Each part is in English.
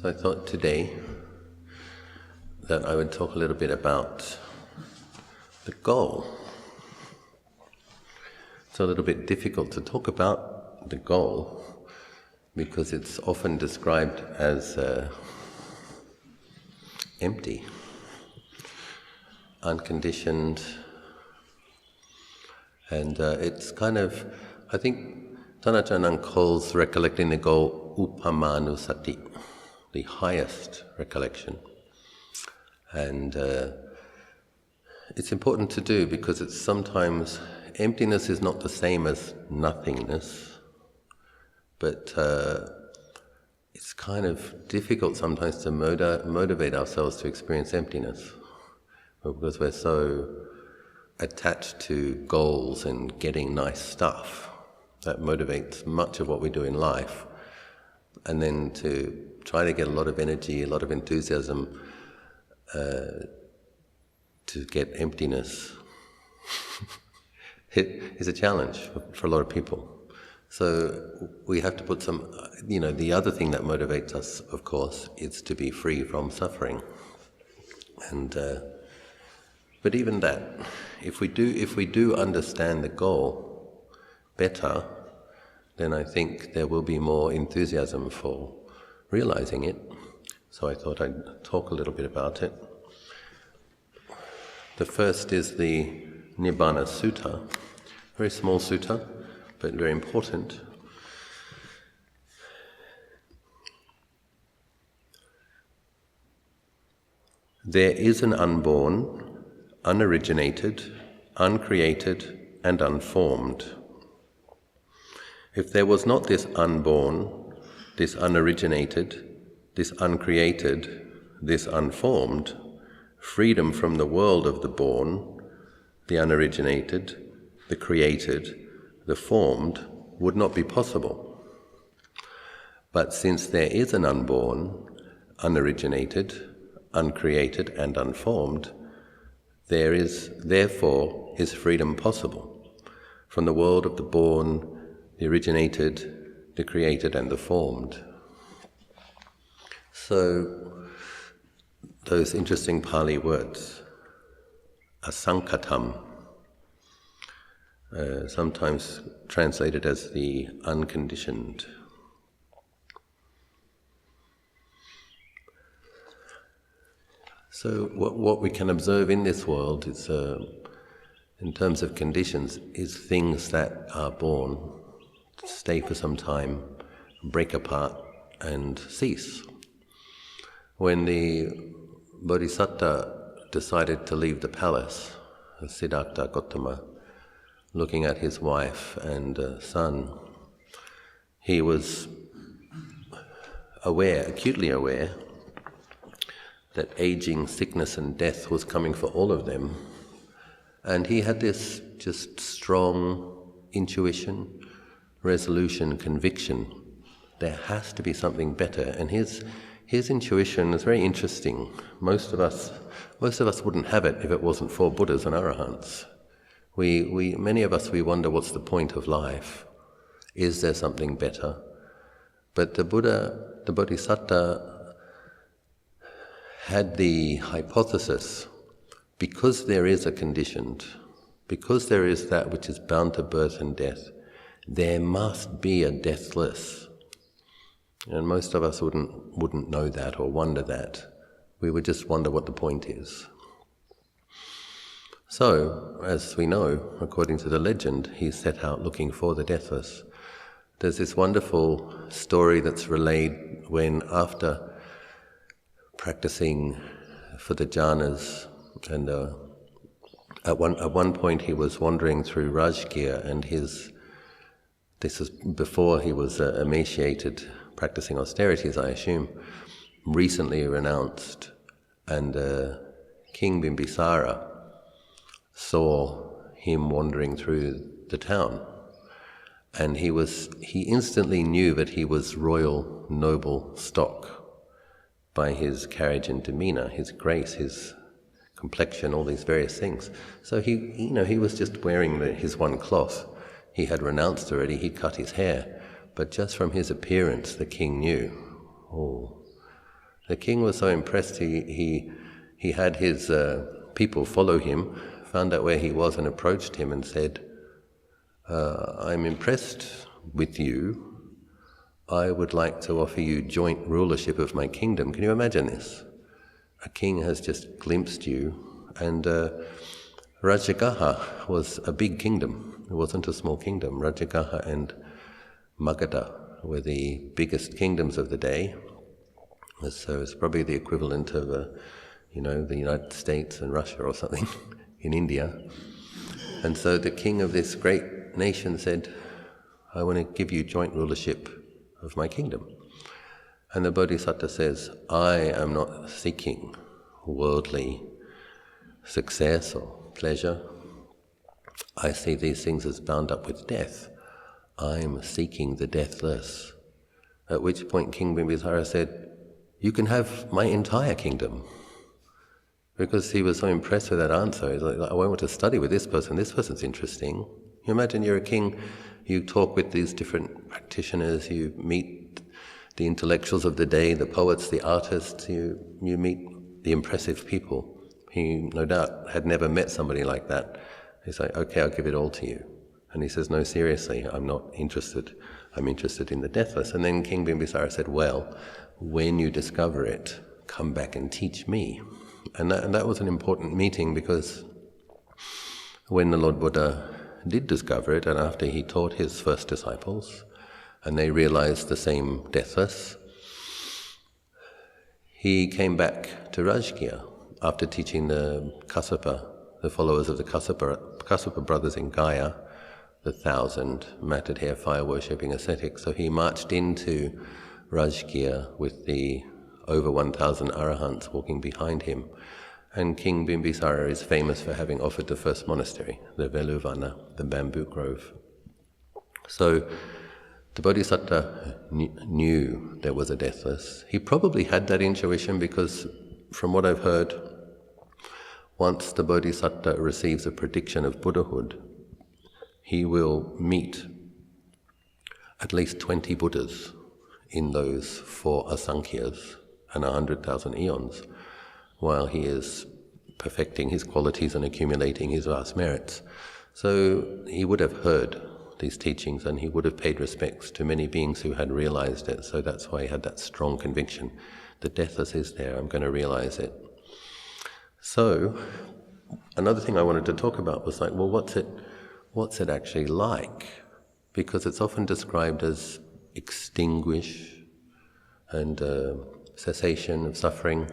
So I thought today that I would talk a little bit about the goal. It's a little bit difficult to talk about the goal because it's often described as empty, unconditioned, and it's kind of, I think Thanachanan calls recollecting the goal upamanusati, the highest recollection. And it's important to do because it's sometimes, emptiness is not the same as nothingness, but it's kind of difficult sometimes to motivate ourselves to experience emptiness because we're so attached to goals and getting nice stuff. That motivates much of what we do in life. And then to try to get a lot of energy, a lot of enthusiasm to get emptiness it is a challenge for a lot of people. So we have to put some, the other thing that motivates us, of course, is to be free from suffering. And but even that, if we do understand the goal better, then I think there will be more enthusiasm for realizing it. So I thought I'd talk a little bit about it. The first is the Nibbana Sutta, very small sutta, but very important. There is an unborn, unoriginated, uncreated, and unformed. If there was not this unborn, this unoriginated, this uncreated, this unformed, freedom from the world of the born, the unoriginated, the created, the formed, would not be possible. But since there is an unborn, unoriginated, uncreated, and unformed, therefore is freedom possible from the world of the born, the originated, the created, and the formed. So, those interesting Pali words, asankhatam, sometimes translated as the unconditioned. So, what we can observe in this world is, in terms of conditions, is things that are born, stay for some time, break apart, and cease. When the Bodhisattva decided to leave the palace, Siddhartha Gautama, looking at his wife and son, he was acutely aware, that aging, sickness and death was coming for all of them. And he had this just strong intuition, resolution, conviction. There has to be something better. And his intuition is very interesting. Most of us wouldn't have it if it wasn't for Buddhas and Arahants. Many of us wonder what's the point of life. Is there something better? But the Bodhisattva had the hypothesis, because there is a conditioned, because there is that which is bound to birth and death, there must be a deathless. And most of us wouldn't know that or wonder that. We would just wonder what the point is. So, as we know, according to the legend, he set out looking for the deathless. There's this wonderful story that's relayed when, after practicing for the jhanas, and at one point he was wandering through Rajgir, and this was before he was emaciated, practicing austerities, I assume, recently renounced, and King Bimbisara saw him wandering through the town, and he instantly knew that he was royal noble stock by his carriage and demeanor, his grace, his complexion, all these various things. So he was just wearing his one cloth. He had renounced already, he cut his hair, but just from his appearance the king knew, oh, The king was so impressed, he had his people follow him, found out where he was and approached him and said, I'm impressed with you. I would like to offer you joint rulership of my kingdom. Can you imagine this? A king has just glimpsed you, and Rajagaha was a big kingdom. It wasn't a small kingdom. Rajagaha and Magadha were the biggest kingdoms of the day. So it's probably the equivalent of, the United States and Russia or something in India. And so the king of this great nation said, I want to give you joint rulership of my kingdom. And the Bodhisattva says, I am not seeking worldly success or pleasure. I see these things as bound up with death. I'm seeking the deathless. At which point King Bimbisara said, you can have my entire kingdom. Because he was so impressed with that answer. He's like, I want to study with this person's interesting. You imagine you're a king, you talk with these different practitioners, you meet the intellectuals of the day, the poets, the artists, you meet the impressive people. He, no doubt, had never met somebody like that. He's like, okay, I'll give it all to you. And he says, no, seriously, I'm not interested. I'm interested in the deathless. And then King Bimbisara said, well, when you discover it, come back and teach me. And that was an important meeting, because when the Lord Buddha did discover it, and after he taught his first disciples, and they realized the same deathless, he came back to Rajgir after teaching the Kassapa, the followers of the Kassapa brothers in Gaya, the 1,000 matted hair fire worshipping ascetics. So he marched into Rajgir with the over 1,000 arahants walking behind him. And King Bimbisara is famous for having offered the first monastery, the Veluvana, the bamboo grove. So the Bodhisattva knew there was a deathless. He probably had that intuition because, from what I've heard, once the Bodhisattva receives a prediction of Buddhahood, he will meet at least 20 Buddhas in those 4 asankhyas and 100,000 eons, while he is perfecting his qualities and accumulating his vast merits. So he would have heard these teachings, and he would have paid respects to many beings who had realized it. So that's why he had that strong conviction. The deathless is there, I'm going to realize it. So another thing I wanted to talk about was like, well, what's it actually like? Because it's often described as extinguish and cessation of suffering.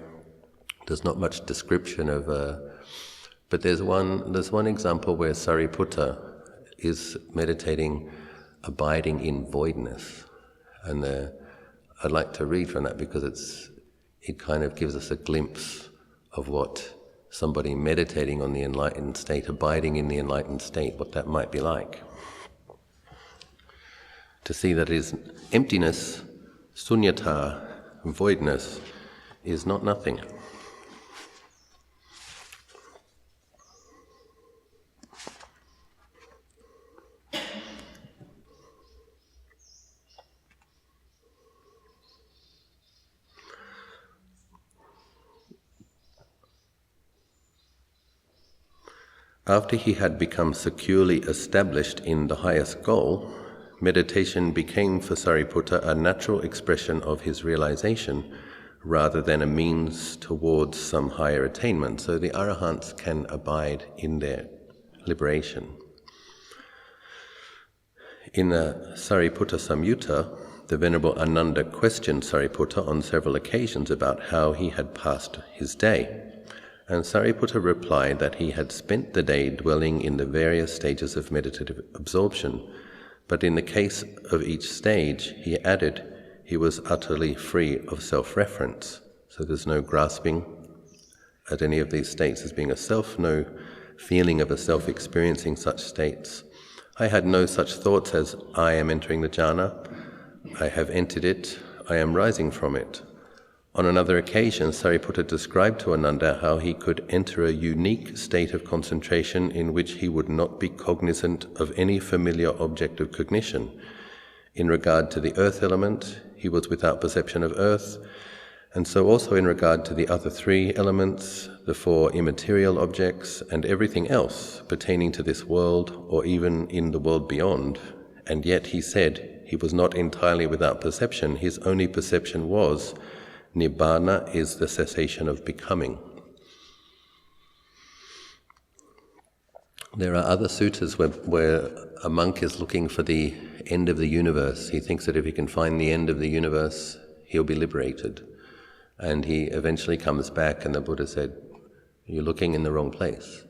There's not much description of, but there's one example where Sariputta is meditating, abiding in voidness, and I'd like to read from that because it kind of gives us a glimpse of what somebody meditating on the enlightened state, abiding in the enlightened state, what that might be like. To see that is emptiness, sunyata, voidness, is not nothing. After he had become securely established in the highest goal, meditation became for Sariputta a natural expression of his realization rather than a means towards some higher attainment. So the arahants can abide in their liberation. In the Sariputta Samyutta, the Venerable Ananda questioned Sariputta on several occasions about how he had passed his day. And Sariputta replied that he had spent the day dwelling in the various stages of meditative absorption, but in the case of each stage, he added, he was utterly free of self-reference. So there's no grasping at any of these states as being a self, no feeling of a self experiencing such states. I had no such thoughts as, I am entering the jhana, I have entered it, I am rising from it. On another occasion, Sariputta described to Ananda how he could enter a unique state of concentration in which he would not be cognizant of any familiar object of cognition. In regard to the earth element, he was without perception of earth, And so also in regard to the other three elements, the four immaterial objects, and everything else pertaining to this world or even in the world beyond, and yet he said he was not entirely without perception. His only perception was Nibbana is the cessation of becoming. There are other suttas where a monk is looking for the end of the universe. He thinks that if he can find the end of the universe, he'll be liberated. And he eventually comes back, and the Buddha said, "You're looking in the wrong place.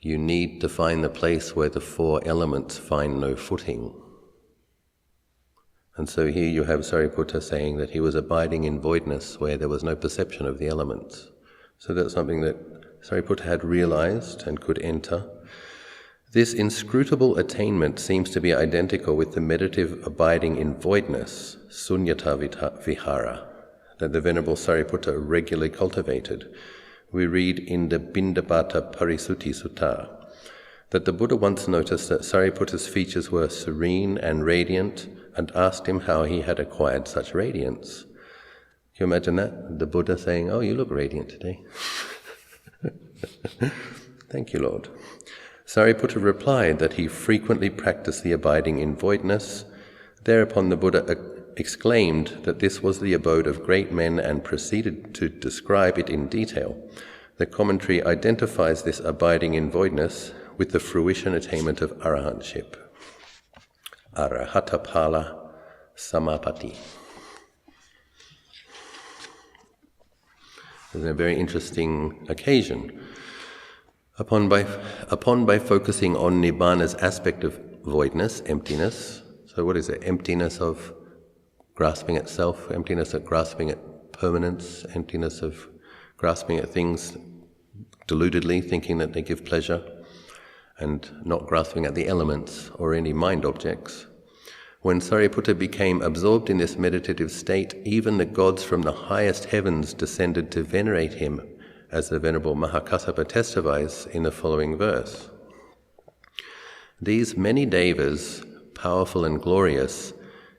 You need to find the place where the four elements find no footing." And so here you have Sariputta saying that he was abiding in voidness where there was no perception of the elements. So that's something that Sariputta had realized and could enter. This inscrutable attainment seems to be identical with the meditative abiding in voidness, sunyata vihara, that the Venerable Sariputta regularly cultivated. We read in the Bindabata Parisutti Sutta that the Buddha once noticed that Sariputta's features were serene and radiant and asked him how he had acquired such radiance. Can you imagine that? The Buddha saying, "Oh, you look radiant today." Thank you, Lord. Sariputta replied that he frequently practiced the abiding in voidness. Thereupon the Buddha exclaimed that this was the abode of great men and proceeded to describe it in detail. The commentary identifies this abiding in voidness with the fruition attainment of arahantship. Arahatapala samapati. It's a very interesting occasion. Upon by focusing on Nibbana's aspect of voidness, emptiness. So what is it? Emptiness of grasping at self, emptiness of grasping at permanence, emptiness of grasping at things deludedly, thinking that they give pleasure, and not grasping at the elements or any mind objects. When Sariputta became absorbed in this meditative state, even the gods from the highest heavens descended to venerate him, as the Venerable Mahakassapa testifies in the following verse. These many devas, powerful and glorious,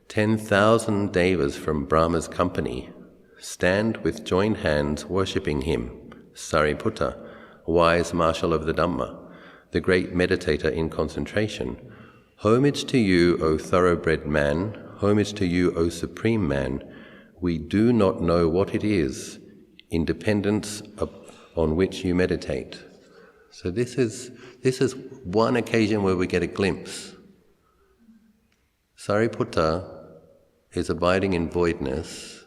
10,000 devas from Brahma's company, stand with joined hands worshipping him, Sariputta, wise marshal of the Dhamma, the great meditator in concentration. Homage to you, O thoroughbred man, homage to you, O supreme man. We do not know what it is, independence on which you meditate. So this is one occasion where we get a glimpse. Sariputta is abiding in voidness,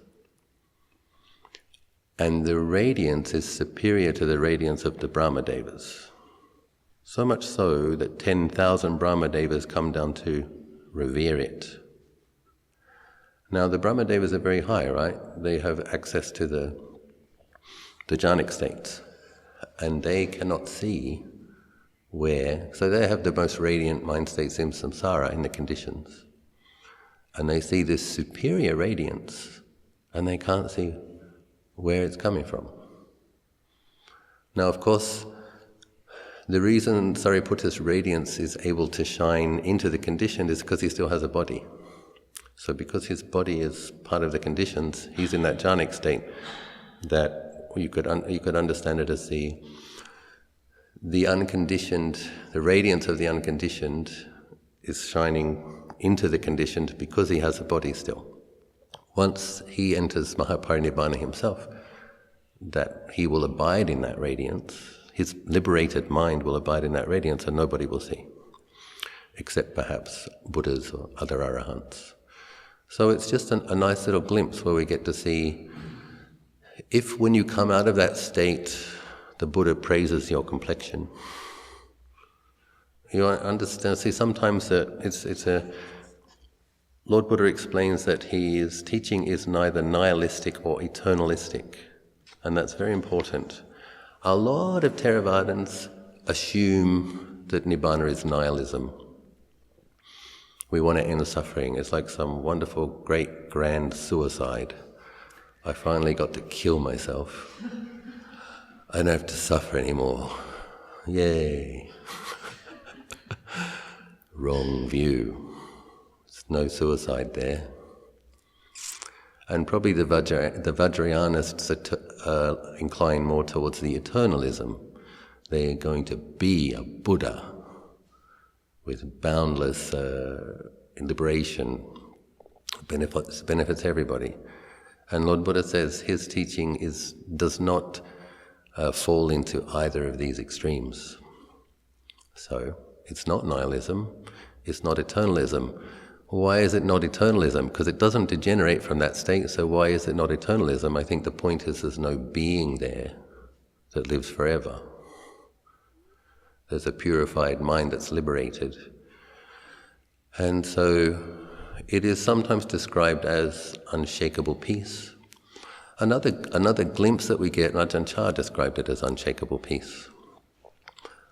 and the radiance is superior to the radiance of the Brahmadevas. So much so that 10,000 Brahmadevas come down to revere it. Now the Brahmadevas are very high, right? They have access to the jhanic states, and they cannot see where, so they have the most radiant mind states in samsara, in the conditions. And they see this superior radiance, and they can't see where it's coming from. Now, of course, the reason Sariputta's radiance is able to shine into the conditioned is because he still has a body. So because his body is part of the conditions, he's in that jhanic state that you could understand it as the unconditioned, the radiance of the unconditioned is shining into the conditioned because he has a body still. Once he enters Mahaparinibbana himself, that he will abide in that radiance, his liberated mind will abide in that radiance and nobody will see, except perhaps Buddhas or other arahants. So it's just a nice little glimpse where we get to see if when you come out of that state, the Buddha praises your complexion. You understand, see sometimes Lord Buddha explains that his teaching is neither nihilistic or eternalistic, and that's very important. A lot of Theravadins assume that Nibbana is nihilism. We want to end suffering. It's like some wonderful, great, grand suicide. I finally got to kill myself. I don't have to suffer anymore. Yay. Wrong view. There's no suicide there. And probably the Vajrayanists incline more towards the eternalism. They're going to be a Buddha with boundless liberation, benefits everybody. And Lord Buddha says his teaching does not fall into either of these extremes. So it's not nihilism, it's not eternalism. Why is it not eternalism? Because it doesn't degenerate from that state, so why is it not eternalism? I think the point is there's no being there that lives forever. There's a purified mind that's liberated. And so it is sometimes described as unshakable peace. Another glimpse that we get, Ajahn Chah described it as unshakable peace.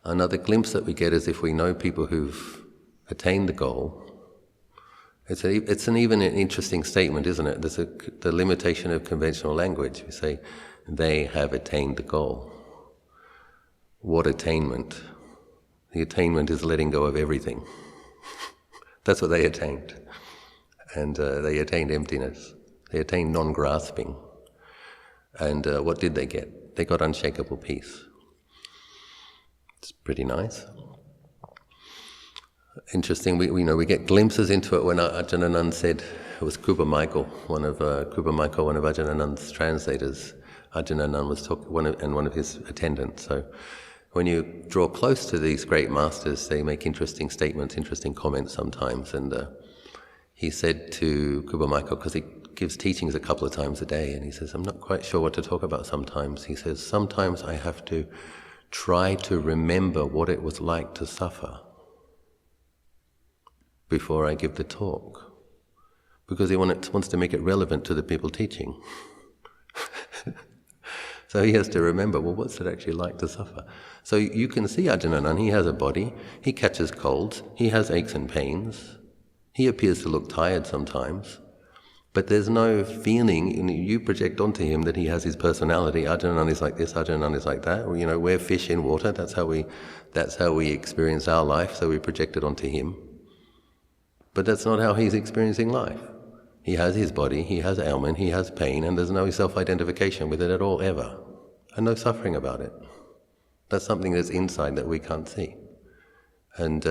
Another glimpse that we get is if we know people who've attained the goal. It's an even an interesting statement, isn't it? There's the limitation of conventional language. We say, they have attained the goal. What attainment? The attainment is letting go of everything. That's what they attained. And they attained emptiness. They attained non-grasping. And what did they get? They got unshakable peace. It's pretty nice. Interesting, we get glimpses into it when Ajahn Anand said, it was Kuba Michael, one of Ajahn Anand's translators. Ajahn Anand was one of his attendants. So when you draw close to these great masters, they make interesting statements, interesting comments sometimes. And he said to Kuba Michael, because he gives teachings a couple of times a day, and he says, I'm not quite sure what to talk about sometimes. He says, sometimes I have to try to remember what it was like to suffer before I give the talk, because he wants to make it relevant to the people teaching. So he has to remember, well, what's it actually like to suffer? So you can see Ajahn Anand, he has a body, he catches colds, he has aches and pains, he appears to look tired sometimes, but there's no feeling, you project onto him that he has his personality. Ajahn Anand is like this, Ajahn Anand is like that. We're fish in water, that's how we experience our life, so we project it onto him. But that's not how he's experiencing life. He has his body, he has ailment, he has pain, and there's no self-identification with it at all, ever. And no suffering about it. That's something that's inside that we can't see. And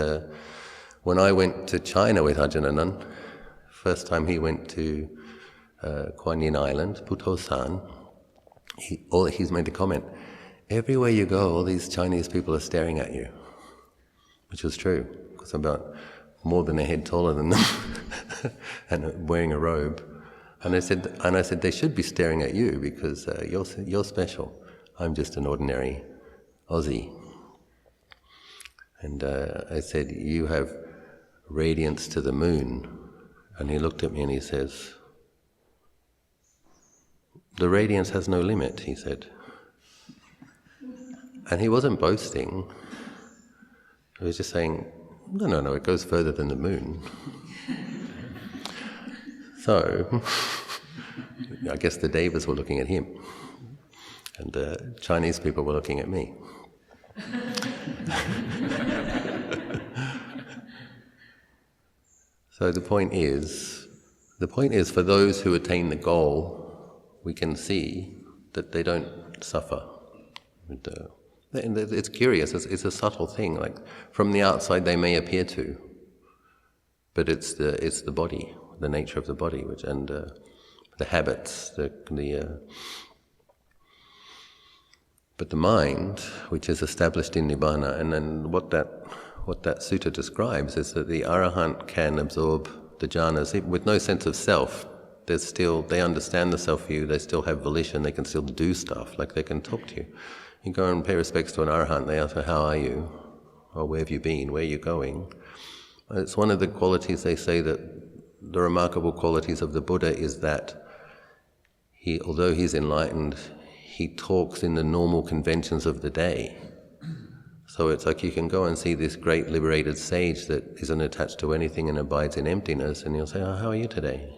when I went to China with Ajahn Anand, first time he went to Kuan Yin Island, Putosan, he's made the comment, everywhere you go, all these Chinese people are staring at you. Which was true, because about more than a head taller than them, and wearing a robe. And I said, they should be staring at you because you're special. I'm just an ordinary Aussie. And I said, you have radiance to the moon. And he looked at me and he says, the radiance has no limit, he said. And he wasn't boasting. He was just saying, no, it goes further than the moon. So, I guess the Devas were looking at him, and the Chinese people were looking at me. So the point is for those who attain the goal, we can see that they don't suffer. And it's curious, it's a subtle thing, like from the outside they may appear to, but it's the body, the nature of the body, and the habits, but the mind, which is established in Nibbana, and then what that sutta describes is that the Arahant can absorb the jhanas with no sense of self. They understand the self-view, they still have volition, they can still do stuff, like they can talk to you. You go and pay respects to an Arahant, they ask, how are you? Or where have you been? Where are you going? It's one of the qualities they say that the remarkable qualities of the Buddha is that although he's enlightened, he talks in the normal conventions of the day. So it's like you can go and see this great liberated sage that isn't attached to anything and abides in emptiness, and he'll say, how are you today?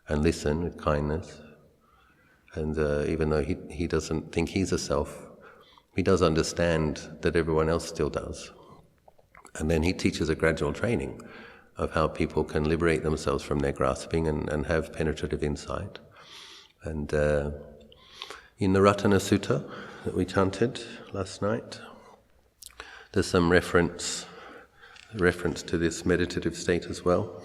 And listen with kindness. And even though he doesn't think he's a self, he does understand that everyone else still does. And then he teaches a gradual training. of how people can liberate themselves from their grasping and have penetrative insight. And in the Ratana Sutta that we chanted last night, there's some reference to this meditative state as well.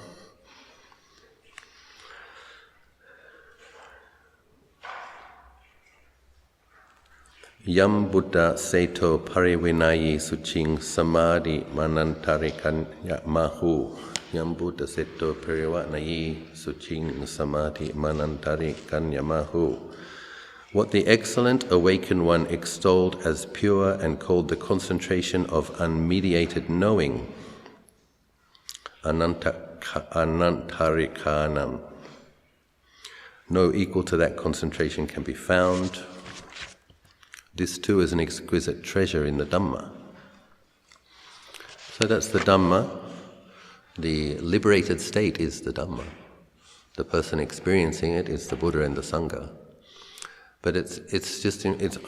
Yam Buddha Seto Parivinayi Suching Samadhi Manantarikanya Mahu. Yam Buddha Seto Parivinayi Suching Samadhi Manantarikanya Mahu. What the excellent awakened one extolled as pure and called the concentration of unmediated knowing, Anantarikanam. No equal to that concentration can be found. This too is an exquisite treasure in the Dhamma. So that's the Dhamma. The liberated state is the Dhamma. The person experiencing it is the Buddha and the Sangha. But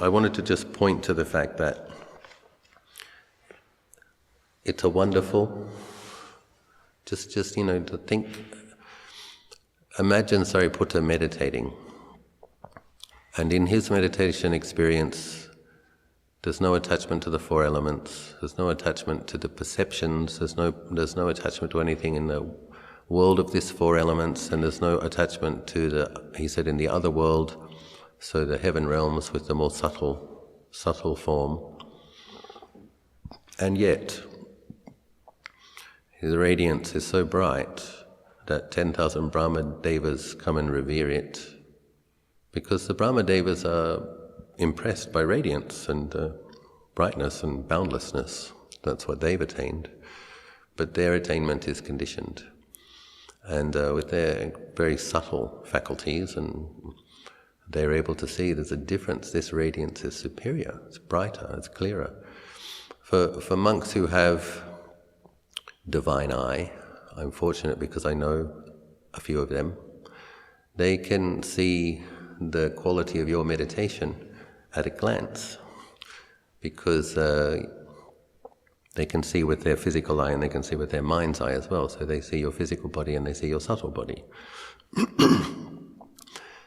I wanted to just point to the fact that it's a wonderful, to think. Imagine Sariputta meditating. And in his meditation experience, there's no attachment to the four elements, there's no attachment to the perceptions, there's no attachment to anything in the world of these four elements, and there's no attachment to he said, in the other world, so the heaven realms with the more subtle form. And yet, his radiance is so bright that 10,000 Brahma Devas come and revere it, because the Brahma Devas are impressed by radiance and brightness and boundlessness. That's what they've attained. But their attainment is conditioned. And with their very subtle faculties, and they're able to see there's a difference. This radiance is superior, it's brighter, it's clearer. For monks who have divine eye, I'm fortunate because I know a few of them, they can see the quality of your meditation at a glance, because they can see with their physical eye and they can see with their mind's eye as well. So they see your physical body and they see your subtle body.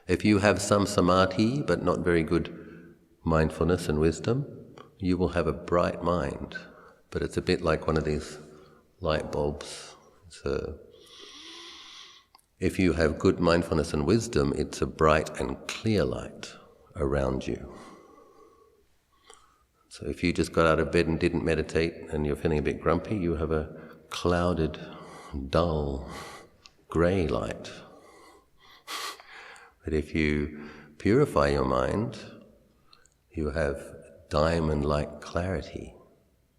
If you have some samadhi but not very good mindfulness and wisdom, you will have a bright mind. But it's a bit like one of these light bulbs. If you have good mindfulness and wisdom, it's a bright and clear light around you. So if you just got out of bed and didn't meditate and you're feeling a bit grumpy, you have a clouded, dull, grey light. But if you purify your mind, you have diamond-like clarity.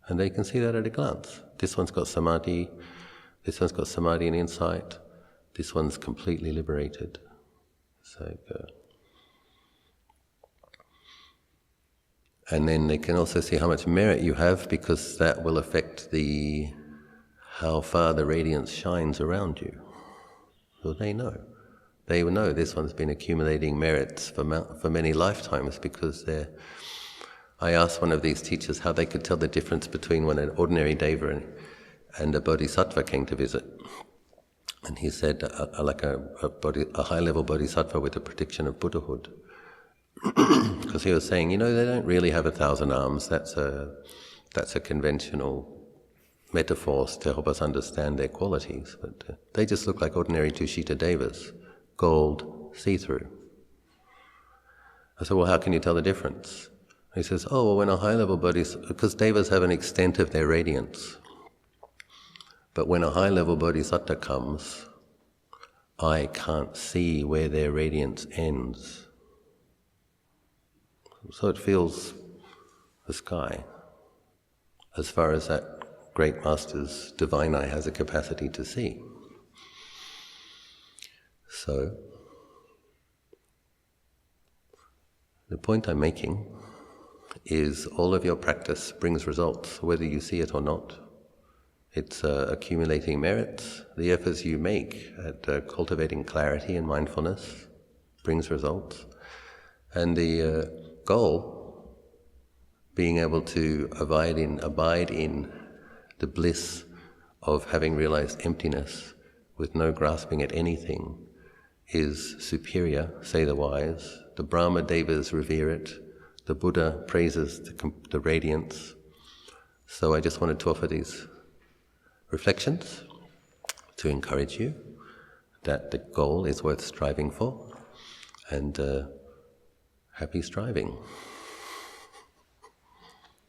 And they can see that at a glance. This one's got samadhi, this one's got samadhi and insight, this one's completely liberated. And then they can also see how much merit you have, because that will affect how far the radiance shines around you. So they know. They will know this one's been accumulating merits for many lifetimes, because I asked one of these teachers how they could tell the difference between when an ordinary deva and a bodhisattva came to visit. And he said, like a high-level bodhisattva with the prediction of Buddhahood. Because he was saying, they don't really have 1,000 arms. That's a conventional metaphor to help us understand their qualities. But they just look like ordinary Tushita devas, gold, see-through. I said, well, how can you tell the difference? He says, when a high-level bodhisattva, because devas have an extent of their radiance. But when a high-level bodhisattva comes, I can't see where their radiance ends. So it fills the sky, as far as that great master's divine eye has a capacity to see. So, the point I'm making is all of your practice brings results, whether you see it or not. It's accumulating merits. The efforts you make at cultivating clarity and mindfulness brings results. And the goal, being able to abide in the bliss of having realized emptiness with no grasping at anything is superior, say the wise. The Brahma Devas revere it. The Buddha praises the radiance. So I just wanted to offer these reflections to encourage you that the goal is worth striving for, and happy striving.